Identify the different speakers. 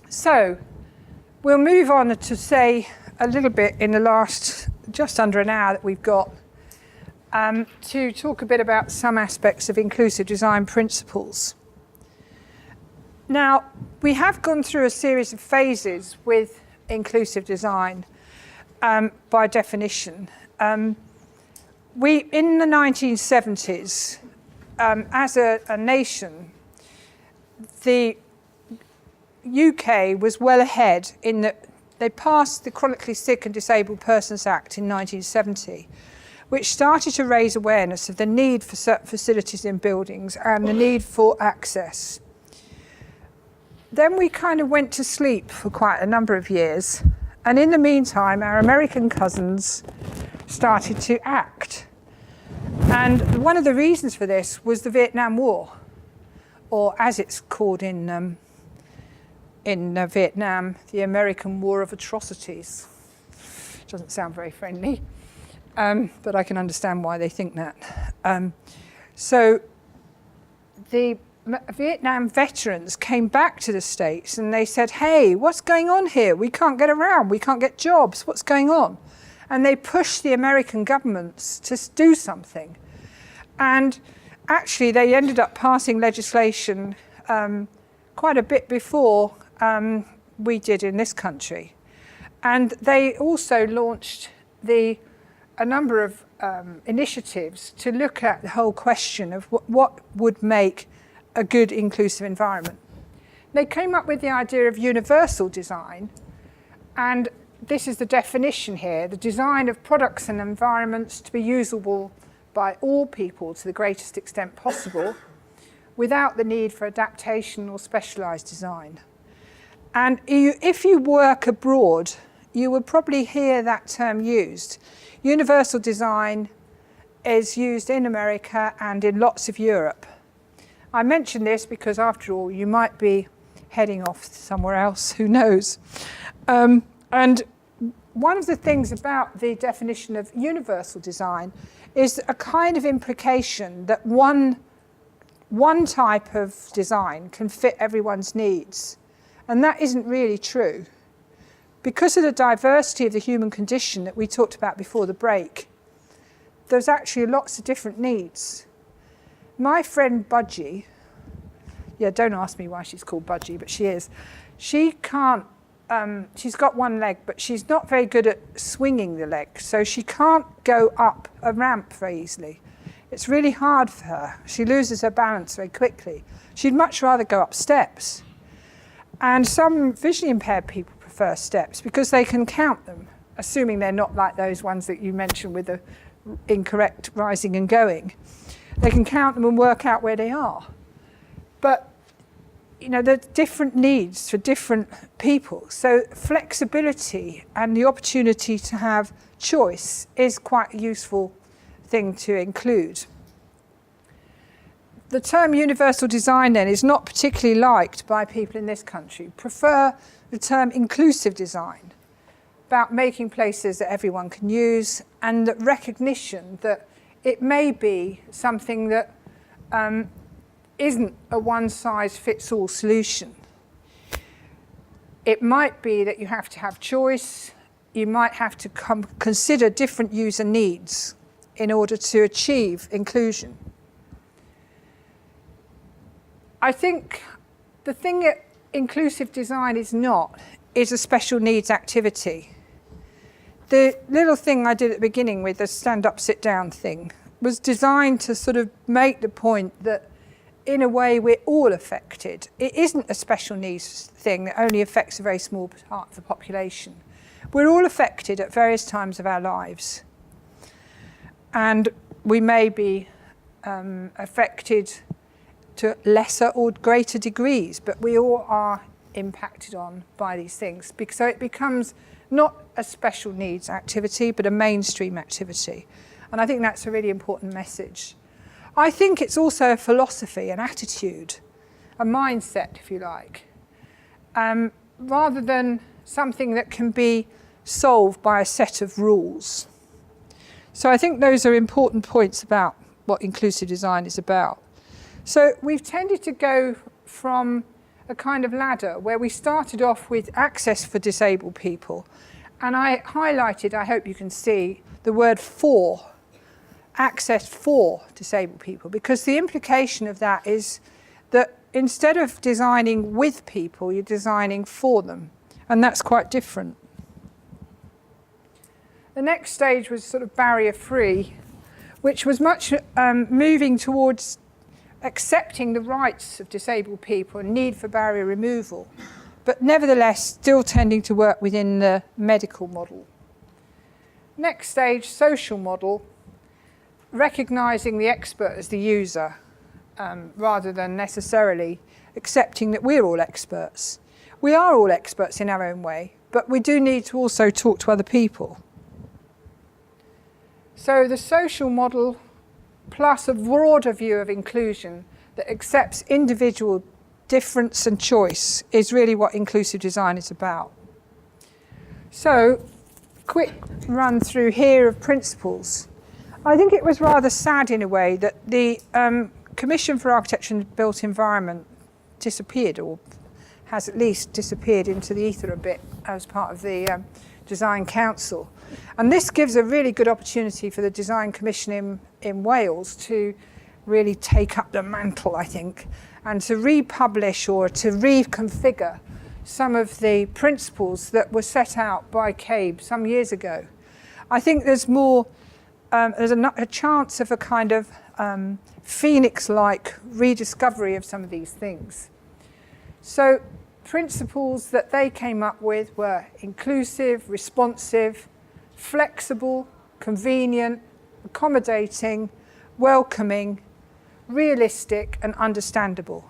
Speaker 1: So we'll move on to say a little bit in the last just under an hour that we've got to talk a bit about some aspects of inclusive design principles. Now, we have gone through a series of phases with inclusive design by definition. In the 1970s, as a nation, the UK was well ahead in that they passed the Chronically Sick and Disabled Persons Act in 1970, which started to raise awareness of the need for certain facilities in buildings and the need for access. Then we kind of went to sleep for quite a number of years, and in the meantime, our American cousins started to act. And one of the reasons for this was the Vietnam War, or as it's called in Vietnam, the American War of Atrocities. Doesn't sound very friendly, but I can understand why they think that. So the Vietnam veterans came back to the States and they said, hey, what's going on here? We can't get around, we can't get jobs, what's going on? And they pushed the American governments to do something. And actually they ended up passing legislation quite a bit before we did in this country. And they also launched a number of initiatives to look at the whole question of what would make a good inclusive environment. They came up with the idea of universal design, and this is the definition here: the design of products and environments to be usable by all people to the greatest extent possible, without the need for adaptation or specialised design. And if you work abroad, you will probably hear that term used. Universal design is used in America and in lots of Europe. I mention this because, after all, you might be heading off somewhere else, who knows. And one of the things about the definition of universal design is a kind of implication that one type of design can fit everyone's needs. And that isn't really true. Because of the diversity of the human condition that we talked about before the break, there's actually lots of different needs. My friend Budgie, don't ask me why she's called Budgie, but she is. She can't, she's got one leg, but she's not very good at swinging the leg, so she can't go up a ramp very easily. It's really hard for her. She loses her balance very quickly. She'd much rather go up steps. And some visually impaired people prefer steps because they can count them, assuming they're not like those ones that you mentioned with the incorrect rising and going. They can count them and work out where they are. But, there's different needs for different people. So flexibility and the opportunity to have choice is quite a useful thing to include. The term universal design then is not particularly liked by people in this country. Prefer the term inclusive design, about making places that everyone can use, and that recognition that it may be something that isn't a one-size-fits-all solution. It might be that you have to have choice. You might have to consider different user needs in order to achieve inclusion. I think the thing that inclusive design is not is a special needs activity. The little thing I did at the beginning with the stand-up, sit-down thing was designed to sort of make the point that, in a way, we're all affected. It isn't a special needs thing that only affects a very small part of the population. We're all affected at various times of our lives. And we may be affected to lesser or greater degrees, but we all are impacted on by these things. So it becomes not a special needs activity, but a mainstream activity. And I think that's a really important message. I think it's also a philosophy, an attitude, a mindset, if you like, rather than something that can be solved by a set of rules. So I think those are important points about what inclusive design is about. So we've tended to go from a kind of ladder where we started off with access for disabled people. And I highlighted, I hope you can see, the word for, access for disabled people, because the implication of that is that instead of designing with people, you're designing for them. And that's quite different. The next stage was sort of barrier-free, which was much moving towards accepting the rights of disabled people and need for barrier removal, but nevertheless still tending to work within the medical model. Next stage, social model, recognising the expert as the user, rather than necessarily accepting that we're all experts. We are all experts in our own way, but we do need to also talk to other people. So the social model plus a broader view of inclusion that accepts individual difference and choice is really what inclusive design is about. So, quick run through here of principles. I think it was rather sad in a way that the Commission for Architecture and Built Environment disappeared, or has at least disappeared into the ether a bit as part of the Design Council. And this gives a really good opportunity for the Design Commission in Wales to really take up the mantle, I think, and to republish or to reconfigure some of the principles that were set out by CABE some years ago. I think there's more, there's a chance of a kind of phoenix-like rediscovery of some of these things. So principles that they came up with were inclusive, responsive, flexible, convenient, accommodating, welcoming, realistic and understandable.